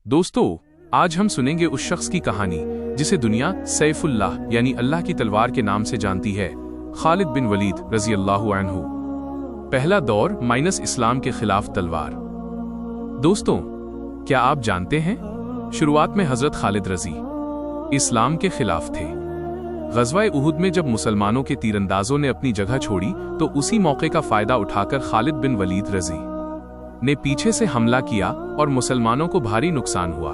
दोस्तों, आज हम सुनेंगे उस शख्स की कहानी जिसे दुनिया सैफुल्लाह यानी अल्लाह की तलवार के नाम से जानती है, खालिद बिन वलीद रजी अल्लाहु अन्हु। पहला दौर माइनस इस्लाम के खिलाफ तलवार। दोस्तों, क्या आप जानते हैं, शुरुआत में हजरत खालिद रजी इस्लाम के खिलाफ थे। ग़ज़वा-ए उहुद में जब मुसलमानों के तीरंदाजों ने अपनी जगह छोड़ी तो उसी मौके का फायदा उठाकर खालिद बिन वलीद रजी ने पीछे से हमला किया और मुसलमानों को भारी नुकसान हुआ।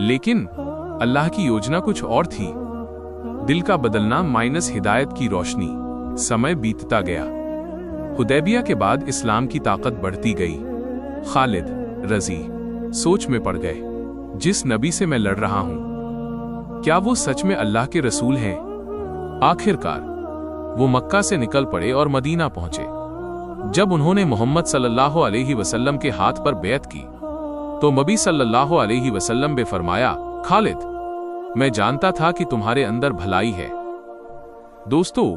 लेकिन अल्लाह की योजना कुछ और थी। दिल का बदलना माइनस हिदायत की रोशनी। समय बीतता गया। हुदैबिया के बाद इस्लाम की ताकत बढ़ती गई। खालिद रजी सोच में पड़ गए, जिस नबी से मैं लड़ रहा हूं, क्या वो सच में अल्लाह के रसूल हैं? आखिरकार वो मक्का से निकल पड़े और मदीना पहुंचे। जब उन्होंने मोहम्मद सल्लल्लाहु अलैहि वसल्लम के हाथ पर बैत की तो नबी सल्लल्लाहु अलैहि वसल्लम ने फरमाया, खालिद, मैं जानता था कि तुम्हारे अंदर भलाई है। दोस्तों,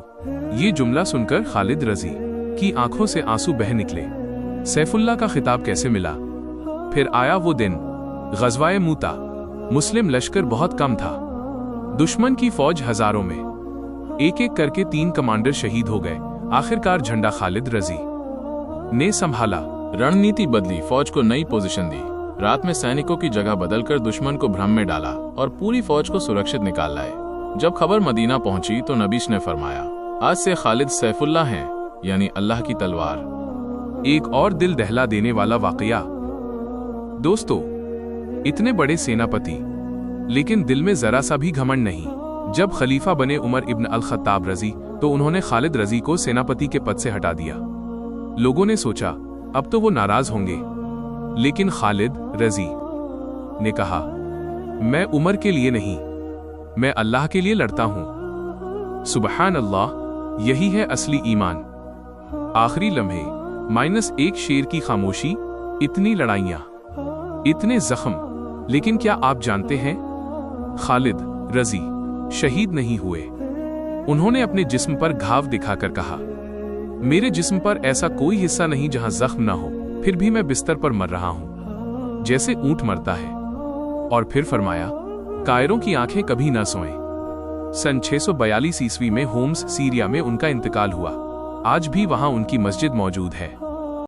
ये जुमला सुनकर खालिद रजी की आंखों से आंसू बह निकले। सैफुल्लाह का खिताब कैसे मिला? फिर आया वो दिन, ग़ज़वा-ए मूता। मुस्लिम लश्कर बहुत कम था, दुश्मन की फौज हजारों में। एक एक करके 3 कमांडर शहीद हो गए। आखिरकार झंडा खालिद रजी ने संभाला। रणनीति बदली, फौज को नई पोजीशन दी। रात में सैनिकों की जगह बदलकर दुश्मन को भ्रम में डाला और पूरी फौज को सुरक्षित निकाल लाए। जब खबर मदीना पहुंची तो नबीश ने फरमाया, आज से खालिद सैफुल्लाह हैं, यानी अल्लाह की तलवार। एक और दिल दहला देने वाला वाकया। दोस्तों, इतने बड़े सेनापति, लेकिन दिल में जरा सा भी घमंड नहीं। जब खलीफा बने उमर इब्न अल-खत्ताब रजी तो उन्होंने खालिद रजी को सेनापति के पद से हटा दिया। लोगों ने सोचा अब तो वो नाराज होंगे, लेकिन खालिद रजी ने कहा, मैं उमर के लिए नहीं, मैं अल्लाह के लिए लड़ता हूं। सुबहान अल्लाह, यही है असली ईमान। आखिरी लम्हे माइनस एक शेर की खामोशी, इतनी लड़ाइयां, इतने जख्म। लेकिन क्या आप जानते हैं, खालिद रजी शहीद नहीं हुए। उन्होंने अपने जिस्म पर घाव दिखाकर कहा, मेरे जिस्म पर ऐसा कोई हिस्सा नहीं जहां जख्म ना हो, फिर भी मैं बिस्तर पर मर रहा हूं, जैसे ऊंट मरता है। और फिर फरमाया, कायरों की आंखें कभी ना सोएं। सन 642 ईस्वी में होम्स, सीरिया में उनका इंतकाल हुआ। आज भी वहां उनकी मस्जिद मौजूद है।